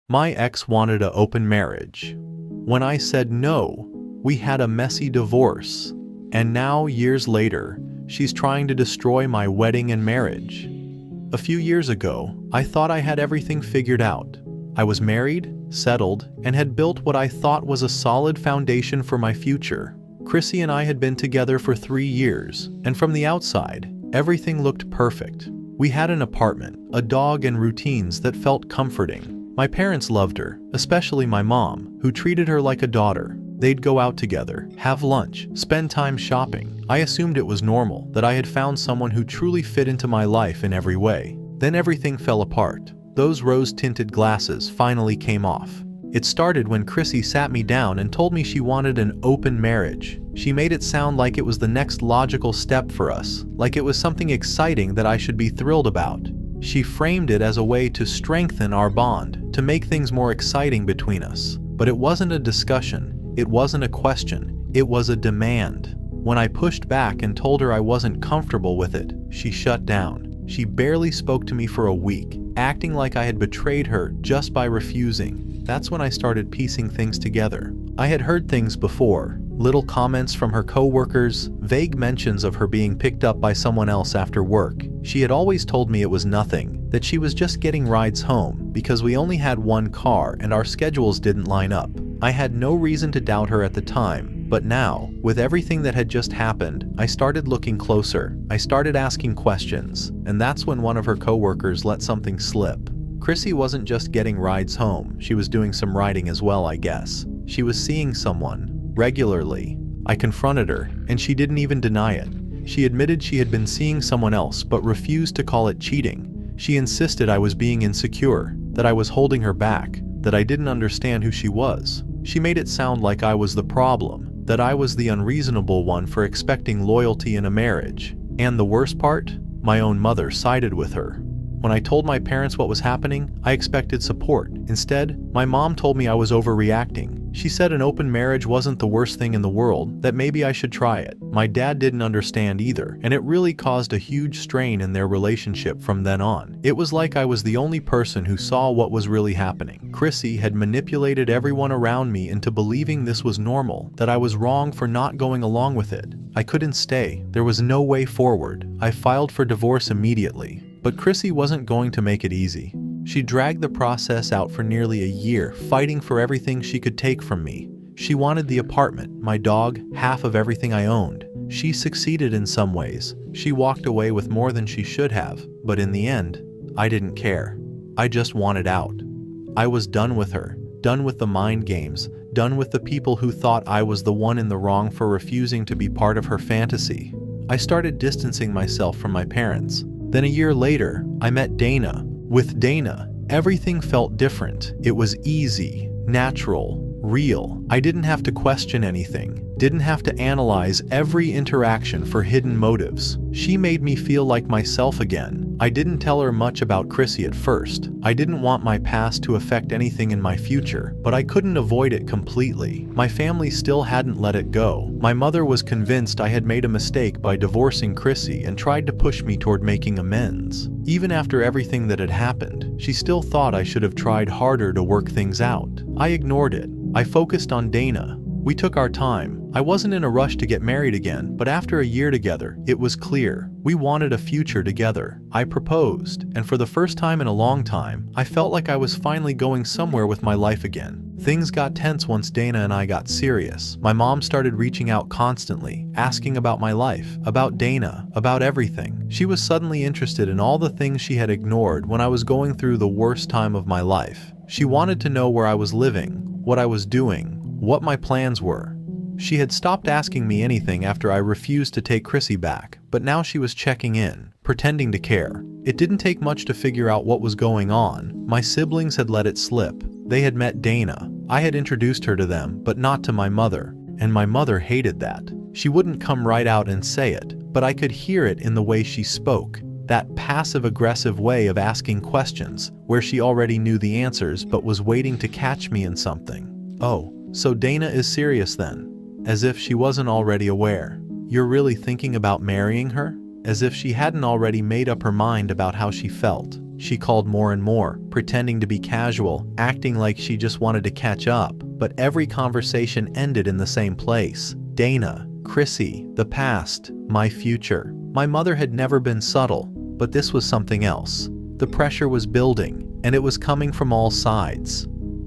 My ex wanted an open marriage. When I said no, we had a messy divorce. And now, years later, she's trying to destroy my wedding and marriage. A few years ago, I thought I had everything figured out. I was married, settled, and had built what I thought was a solid foundation for my future. Chrissy and I had been together for 3 years, and from the outside, everything looked perfect. We had an apartment, a dog, and routines that felt comforting. My parents loved her, especially my mom, who treated her like a daughter. They'd go out together, have lunch, spend time shopping. I assumed it was normal, that I had found someone who truly fit into my life in every way. Then everything fell apart. Those rose-tinted glasses finally came off. It started when Chrissy sat me down and told me she wanted an open marriage. She made it sound like it was the next logical step for us, like it was something exciting that I should be thrilled about. She framed it as a way to strengthen our bond, to make things more exciting between us. But it wasn't a discussion, it wasn't a question, it was a demand. When I pushed back and told her I wasn't comfortable with it, she shut down. She barely spoke to me for a week, acting like I had betrayed her just by refusing. That's when I started piecing things together. I had heard things before, little comments from her co-workers, vague mentions of her being picked up by someone else after work. She had always told me it was nothing, that she was just getting rides home because we only had one car and our schedules didn't line up. I had no reason to doubt her at the time, but now, with everything that had just happened, I started looking closer. I started asking questions, and that's when one of her co-workers let something slip. Chrissy wasn't just getting rides home, she was doing some riding as well, I guess. She was seeing someone, regularly. I confronted her, and she didn't even deny it. She admitted she had been seeing someone else but refused to call it cheating. She insisted I was being insecure, that I was holding her back, that I didn't understand who she was. She made it sound like I was the problem, that I was the unreasonable one for expecting loyalty in a marriage. And the worst part? My own mother sided with her. When I told my parents what was happening, I expected support. Instead, my mom told me I was overreacting. She said an open marriage wasn't the worst thing in the world, that maybe I should try it. My dad didn't understand either, and it really caused a huge strain in their relationship from then on. It was like I was the only person who saw what was really happening. Chrissy had manipulated everyone around me into believing this was normal, that I was wrong for not going along with it. I couldn't stay. There was no way forward. I filed for divorce immediately. But Chrissy wasn't going to make it easy. She dragged the process out for nearly a year, fighting for everything she could take from me. She wanted the apartment, my dog, half of everything I owned. She succeeded in some ways. She walked away with more than she should have, but in the end, I didn't care. I just wanted out. I was done with her, done with the mind games, done with the people who thought I was the one in the wrong for refusing to be part of her fantasy. I started distancing myself from my parents. Then a year later, I met Dana. With Dana, everything felt different. It was easy, natural, real. I didn't have to question anything, didn't have to analyze every interaction for hidden motives. She made me feel like myself again. I didn't tell her much about Chrissy at first. I didn't want my past to affect anything in my future, but I couldn't avoid it completely. My family still hadn't let it go. My mother was convinced I had made a mistake by divorcing Chrissy and tried to push me toward making amends. Even after everything that had happened, she still thought I should have tried harder to work things out. I ignored it. I focused on Dana. We took our time. I wasn't in a rush to get married again, but after a year together, it was clear. We wanted a future together. I proposed, and for the first time in a long time, I felt like I was finally going somewhere with my life again. Things got tense once Dana and I got serious. My mom started reaching out constantly, asking about my life, about Dana, about everything. She was suddenly interested in all the things she had ignored when I was going through the worst time of my life. She wanted to know where I was living, what I was doing, what my plans were. She had stopped asking me anything after I refused to take Chrissy back, but now she was checking in, pretending to care. It didn't take much to figure out what was going on. My siblings had let it slip. They had met Dana. I had introduced her to them, but not to my mother, and my mother hated that. She wouldn't come right out and say it, but I could hear it in the way she spoke. That passive-aggressive way of asking questions, where she already knew the answers but was waiting to catch me in something. Oh, so Dana is serious then? As if she wasn't already aware. You're really thinking about marrying her? As if she hadn't already made up her mind about how she felt. She called more and more, pretending to be casual, acting like she just wanted to catch up, but every conversation ended in the same place. Dana, Chrissy, the past, my future. My mother had never been subtle, but this was something else. The pressure was building, and it was coming from all sides.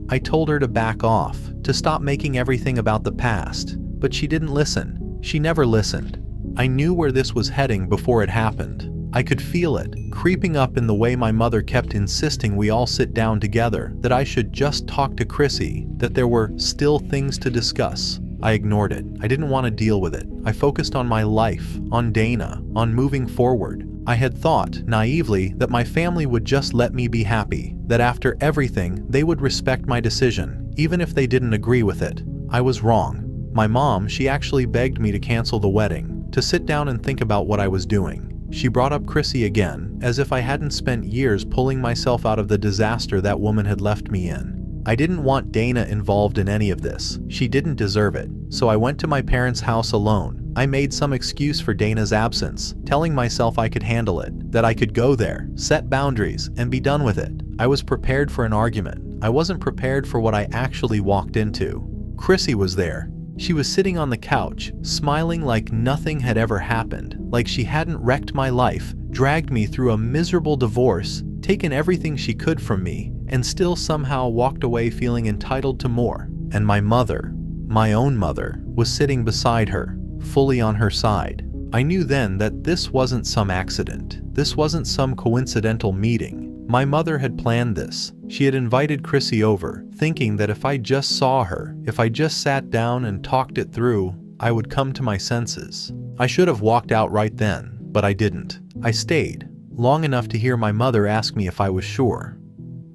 I told her to back off, to stop making everything about the past, but she didn't listen. She never listened. I knew where this was heading before it happened. I could feel it, creeping up in the way my mother kept insisting we all sit down together, that I should just talk to Chrissy, that there were still things to discuss. I ignored it. I didn't want to deal with it. I focused on my life, on Dana, on moving forward. I had thought, naively, that my family would just let me be happy, that after everything, they would respect my decision, even if they didn't agree with it. I was wrong. My mom, she actually begged me to cancel the wedding, to sit down and think about what I was doing. She brought up Chrissy again, as if I hadn't spent years pulling myself out of the disaster that woman had left me in. I didn't want Dana involved in any of this. She didn't deserve it. So I went to my parents' house alone. I made some excuse for Dana's absence, telling myself I could handle it, that I could go there, set boundaries, and be done with it. I was prepared for an argument. I wasn't prepared for what I actually walked into. Chrissy was there. She was sitting on the couch, smiling like nothing had ever happened, like she hadn't wrecked my life, dragged me through a miserable divorce, taken everything she could from me, and still somehow walked away feeling entitled to more. And my mother, my own mother, was sitting beside her, fully on her side. I knew then that this wasn't some accident. This wasn't some coincidental meeting. My mother had planned this. She had invited Chrissy over, thinking that if I just saw her, if I just sat down and talked it through, I would come to my senses. I should have walked out right then, but I didn't. I stayed, long enough to hear my mother ask me if I was sure.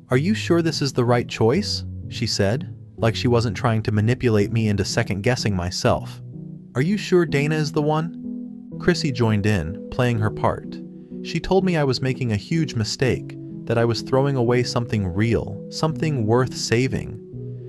"Are you sure this is the right choice?" she said, like she wasn't trying to manipulate me into second-guessing myself. "Are you sure Dana is the one?" Chrissy joined in, playing her part. She told me I was making a huge mistake, that I was throwing away something real, something worth saving.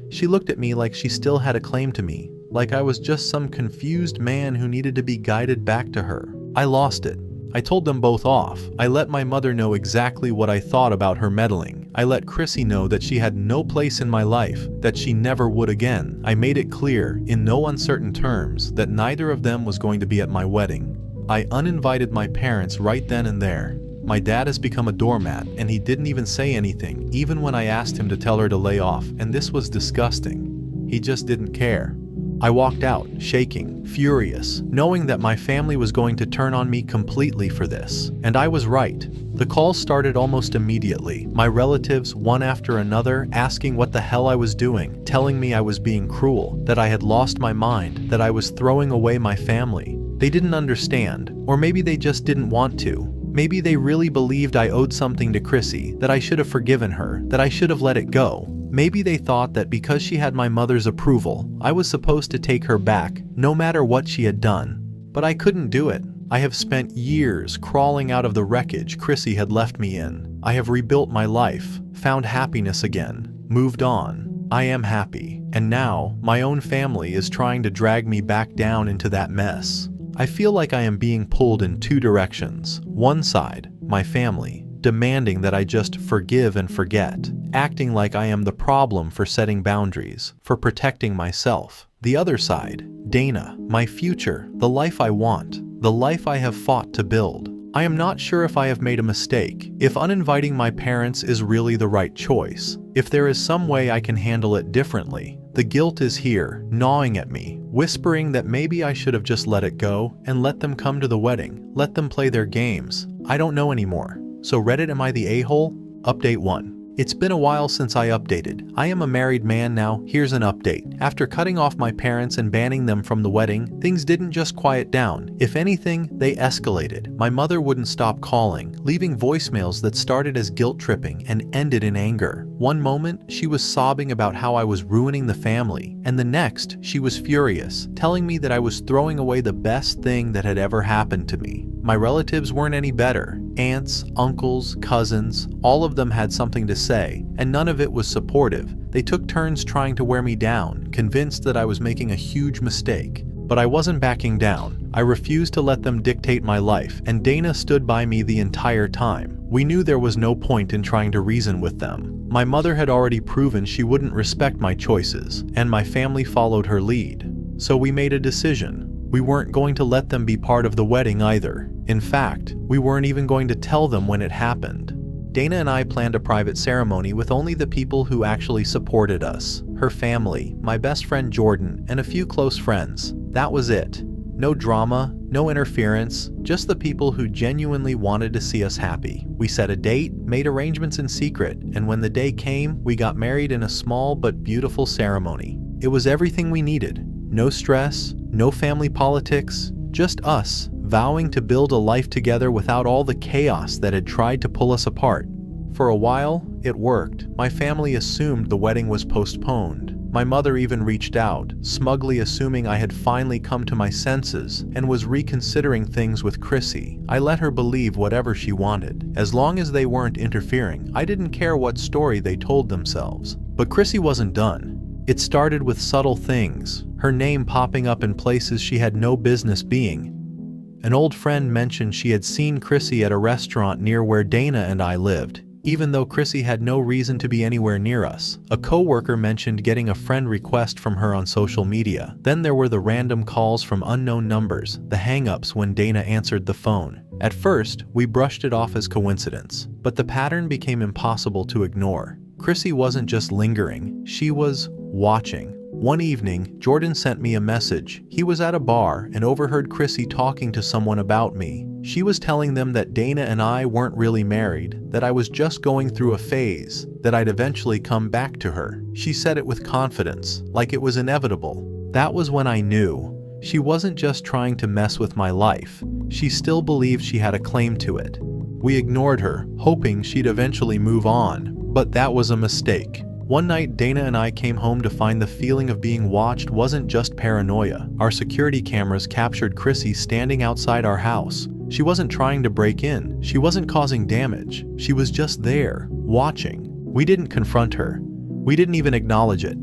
She looked at me like she still had a claim to me, like I was just some confused man who needed to be guided back to her. I lost it. I told them both off. I let my mother know exactly what I thought about her meddling. I let Chrissy know that she had no place in my life, that she never would again. I made it clear, in no uncertain terms, that neither of them was going to be at my wedding. I uninvited my parents right then and there. My dad has become a doormat, and he didn't even say anything, even when I asked him to tell her to lay off, and this was disgusting. He just didn't care. I walked out, shaking, furious, knowing that my family was going to turn on me completely for this. And I was right. The calls started almost immediately. My relatives, one after another, asking what the hell I was doing, telling me I was being cruel, that I had lost my mind, that I was throwing away my family. They didn't understand, or maybe they just didn't want to. Maybe they really believed I owed something to Chrissy, that I should have forgiven her, that I should have let it go. Maybe they thought that because she had my mother's approval, I was supposed to take her back, no matter what she had done. But I couldn't do it. I have spent years crawling out of the wreckage Chrissy had left me in. I have rebuilt my life, found happiness again, moved on. I am happy, and now my own family is trying to drag me back down into that mess. I feel like I am being pulled in two directions. One side, my family, demanding that I just forgive and forget, acting like I am the problem for setting boundaries, for protecting myself. The other side, Dana, my future, the life I want, the life I have fought to build. I am not sure if I have made a mistake, if uninviting my parents is really the right choice, if there is some way I can handle it differently. The guilt is here, gnawing at me, whispering that maybe I should have just let it go and let them come to the wedding, let them play their games. I don't know anymore. So Reddit, am I the a-hole? Update 1. It's been a while since I updated. I am a married man now. Here's an update. After cutting off my parents and banning them from the wedding, things didn't just quiet down. If anything, they escalated. My mother wouldn't stop calling, leaving voicemails that started as guilt tripping and ended in anger. One moment, she was sobbing about how I was ruining the family, and the next, she was furious, telling me that I was throwing away the best thing that had ever happened to me. My relatives weren't any better. Aunts, uncles, cousins, all of them had something to say, and none of it was supportive. They took turns trying to wear me down, convinced that I was making a huge mistake. But I wasn't backing down. I refused to let them dictate my life, and Dana stood by me the entire time. We knew there was no point in trying to reason with them. My mother had already proven she wouldn't respect my choices, and my family followed her lead. So we made a decision. We weren't going to let them be part of the wedding either. In fact, we weren't even going to tell them when it happened. Dana and I planned a private ceremony with only the people who actually supported us. Her family, my best friend Jordan, and a few close friends. That was it. No drama, no interference, just the people who genuinely wanted to see us happy. We set a date, made arrangements in secret, and when the day came, we got married in a small but beautiful ceremony. It was everything we needed. No stress, no family politics, just us, vowing to build a life together without all the chaos that had tried to pull us apart. For a while, it worked. My family assumed the wedding was postponed. My mother even reached out, smugly assuming I had finally come to my senses and was reconsidering things with Chrissy. I let her believe whatever she wanted. As long as they weren't interfering, I didn't care what story they told themselves. But Chrissy wasn't done. It started with subtle things, her name popping up in places she had no business being. An old friend mentioned she had seen Chrissy at a restaurant near where Dana and I lived, even though Chrissy had no reason to be anywhere near us. A coworker mentioned getting a friend request from her on social media. Then there were the random calls from unknown numbers, the hang-ups when Dana answered the phone. At first, we brushed it off as coincidence, but the pattern became impossible to ignore. Chrissy wasn't just lingering, she was watching. One evening, Jordan sent me a message. He was at a bar and overheard Chrissy talking to someone about me. She was telling them that Dana and I weren't really married, that I was just going through a phase, that I'd eventually come back to her. She said it with confidence, like it was inevitable. That was when I knew. She wasn't just trying to mess with my life. She still believed she had a claim to it. We ignored her, hoping she'd eventually move on, but that was a mistake. One night, Dana and I came home to find the feeling of being watched wasn't just paranoia. Our security cameras captured Chrissy standing outside our house. She wasn't trying to break in. She wasn't causing damage. She was just there, watching. We didn't confront her. We didn't even acknowledge it.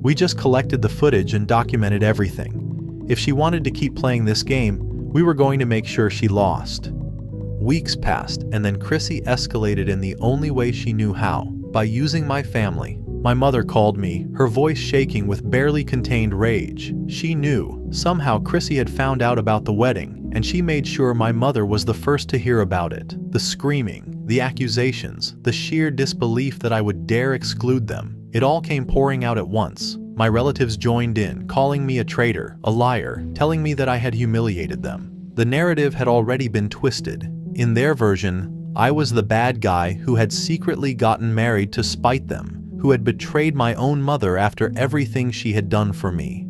We just collected the footage and documented everything. If she wanted to keep playing this game, we were going to make sure she lost. Weeks passed, and then Chrissy escalated in the only way she knew how, by using my family. My mother called me, her voice shaking with barely contained rage. She knew. Somehow Chrissy had found out about the wedding, and she made sure my mother was the first to hear about it. The screaming, the accusations, the sheer disbelief that I would dare exclude them. It all came pouring out at once. My relatives joined in, calling me a traitor, a liar, telling me that I had humiliated them. The narrative had already been twisted. In their version, I was the bad guy who had secretly gotten married to spite them, who had betrayed my own mother after everything she had done for me.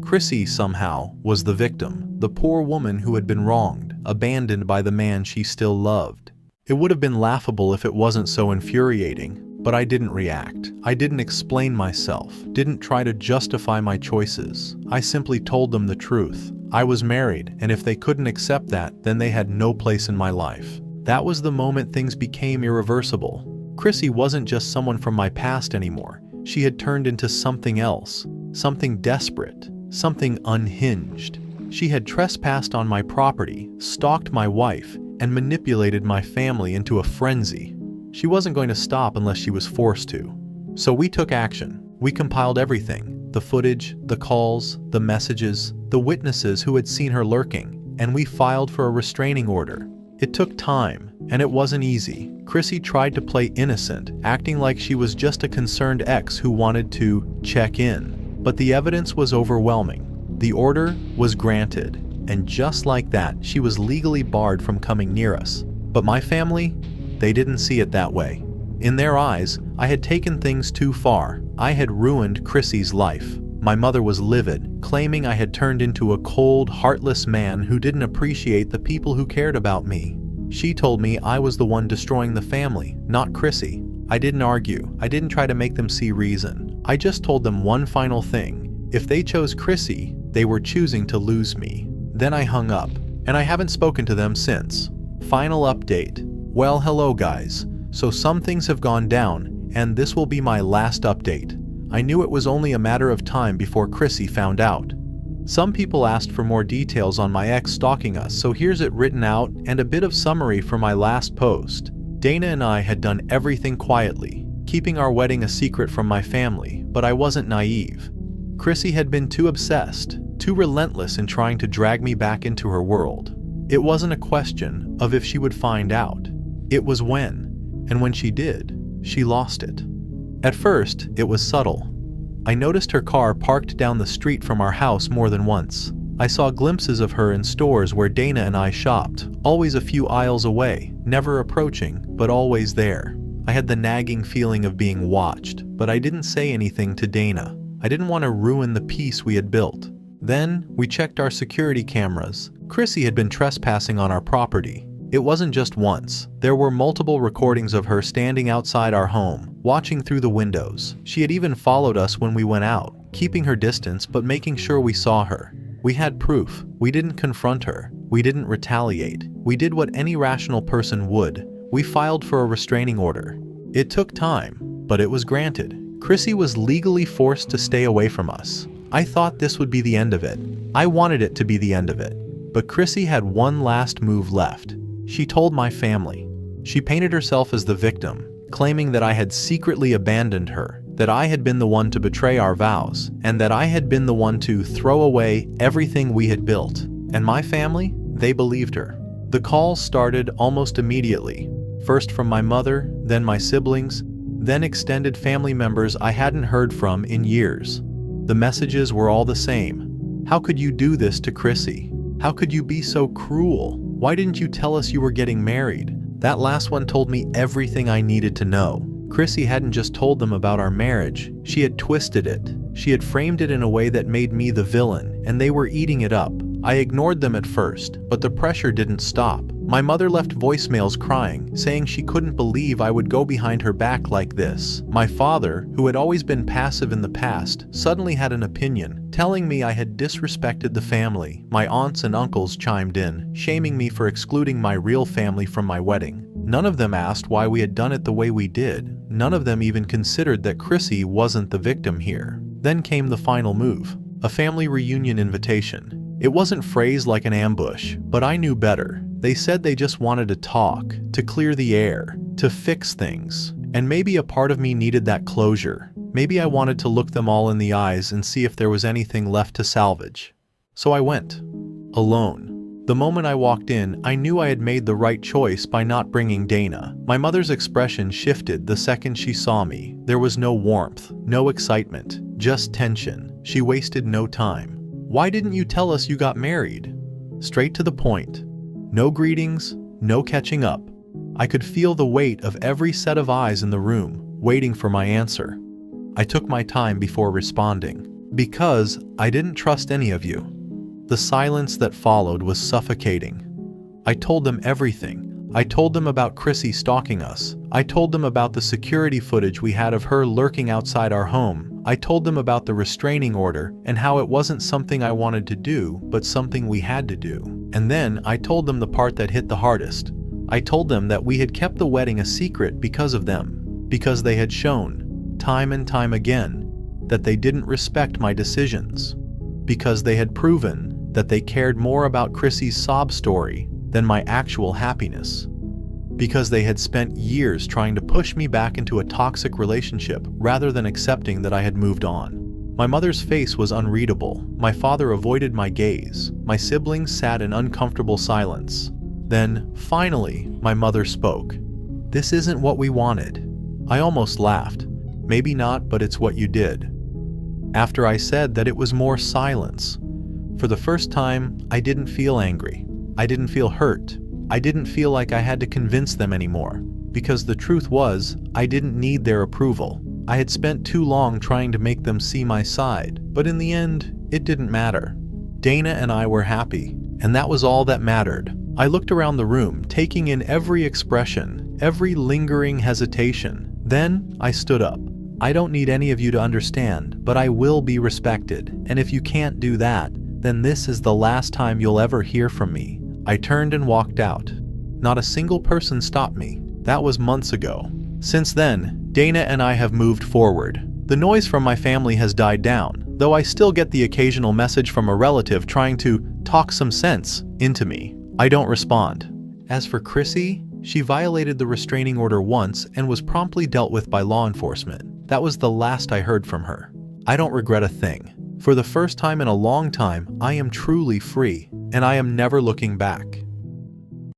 Chrissy, somehow, was the victim, the poor woman who had been wronged, abandoned by the man she still loved. It would have been laughable if it wasn't so infuriating, but I didn't react. I didn't explain myself, didn't try to justify my choices. I simply told them the truth. I was married, and if they couldn't accept that, then they had no place in my life. That was the moment things became irreversible. Chrissy wasn't just someone from my past anymore. She had turned into something else, something desperate, something unhinged. She had trespassed on my property, stalked my wife, and manipulated my family into a frenzy. She wasn't going to stop unless she was forced to. So we took action. We compiled everything, the footage, the calls, the messages, the witnesses who had seen her lurking, and we filed for a restraining order. It took time, and it wasn't easy. Chrissy tried to play innocent, acting like she was just a concerned ex who wanted to check in. But the evidence was overwhelming. The order was granted, and just like that, she was legally barred from coming near us. But my family, they didn't see it that way. In their eyes, I had taken things too far. I had ruined Chrissy's life. My mother was livid, claiming I had turned into a cold, heartless man who didn't appreciate the people who cared about me. She told me I was the one destroying the family, not Chrissy. I didn't argue. I didn't try to make them see reason. I just told them one final thing. If they chose Chrissy, they were choosing to lose me. Then I hung up, and I haven't spoken to them since. Final update. Well, hello guys. So some things have gone down, and this will be my last update. I knew it was only a matter of time before Chrissy found out. Some people asked for more details on my ex stalking us, so here's it written out and a bit of summary for my last post. Dana and I had done everything quietly, keeping our wedding a secret from my family, but I wasn't naive. Chrissy had been too obsessed, too relentless in trying to drag me back into her world. It wasn't a question of if she would find out. It was when. And when she did, she lost it. At first, it was subtle. I noticed her car parked down the street from our house more than once. I saw glimpses of her in stores where Dana and I shopped, always a few aisles away, never approaching, but always there. I had the nagging feeling of being watched, but I didn't say anything to Dana. I didn't want to ruin the peace we had built. Then, we checked our security cameras. Chrissy had been trespassing on our property. It wasn't just once. There were multiple recordings of her standing outside our home, watching through the windows. She had even followed us when we went out, keeping her distance but making sure we saw her. We had proof. We didn't confront her. We didn't retaliate. We did what any rational person would. We filed for a restraining order. It took time, but it was granted. Chrissy was legally forced to stay away from us. I thought this would be the end of it. I wanted it to be the end of it. But Chrissy had one last move left. She told my family. She painted herself as the victim, claiming that I had secretly abandoned her, that I had been the one to betray our vows, and that I had been the one to throw away everything we had built. And my family? They believed her. The calls started almost immediately. First from my mother, then my siblings, then extended family members I hadn't heard from in years. The messages were all the same. How could you do this to Chrissy? How could you be so cruel? Why didn't you tell us you were getting married? That last one told me everything I needed to know. Chrissy hadn't just told them about our marriage, she had twisted it. She had framed it in a way that made me the villain, and they were eating it up. I ignored them at first, but the pressure didn't stop. My mother left voicemails crying, saying she couldn't believe I would go behind her back like this. My father, who had always been passive in the past, suddenly had an opinion, telling me I had disrespected the family. My aunts and uncles chimed in, shaming me for excluding my real family from my wedding. None of them asked why we had done it the way we did. None of them even considered that Chrissy wasn't the victim here. Then came the final move, a family reunion invitation. It wasn't phrased like an ambush, but I knew better. They said they just wanted to talk, to clear the air, to fix things. And maybe a part of me needed that closure. Maybe I wanted to look them all in the eyes and see if there was anything left to salvage. So I went. Alone. The moment I walked in, I knew I had made the right choice by not bringing Dana. My mother's expression shifted the second she saw me. There was no warmth, no excitement, just tension. She wasted no time. Why didn't you tell us you got married? Straight to the point. No greetings, no catching up. I could feel the weight of every set of eyes in the room, waiting for my answer. I took my time before responding, because I didn't trust any of you. The silence that followed was suffocating. I told them everything. I told them about Chrissy stalking us. I told them about the security footage we had of her lurking outside our home. I told them about the restraining order and how it wasn't something I wanted to do, but something we had to do. And then I told them the part that hit the hardest. I told them that we had kept the wedding a secret because of them, because they had shown, time and time again, that they didn't respect my decisions, because they had proven that they cared more about Chrissy's sob story than my actual happiness, because they had spent years trying to push me back into a toxic relationship rather than accepting that I had moved on. My mother's face was unreadable. My father avoided my gaze. My siblings sat in uncomfortable silence. Then, finally, my mother spoke. "This isn't what we wanted." I almost laughed. "Maybe not, but it's what you did." After I said that, it was more silence. For the first time, I didn't feel angry. I didn't feel hurt. I didn't feel like I had to convince them anymore. Because the truth was, I didn't need their approval. I had spent too long trying to make them see my side, but in the end, it didn't matter. Dana and I were happy, and that was all that mattered. I looked around the room, taking in every expression, every lingering hesitation. Then, I stood up. "I don't need any of you to understand, but I will be respected, and if you can't do that, then this is the last time you'll ever hear from me." I turned and walked out. Not a single person stopped me. That was months ago. Since then, Dana and I have moved forward. The noise from my family has died down, though I still get the occasional message from a relative trying to talk some sense into me. I don't respond. As for Chrissy, She violated the restraining order once and was promptly dealt with by law enforcement. That was the last I heard from her. I don't regret a thing. For the first time in a long time, I am truly free, and I am never looking back.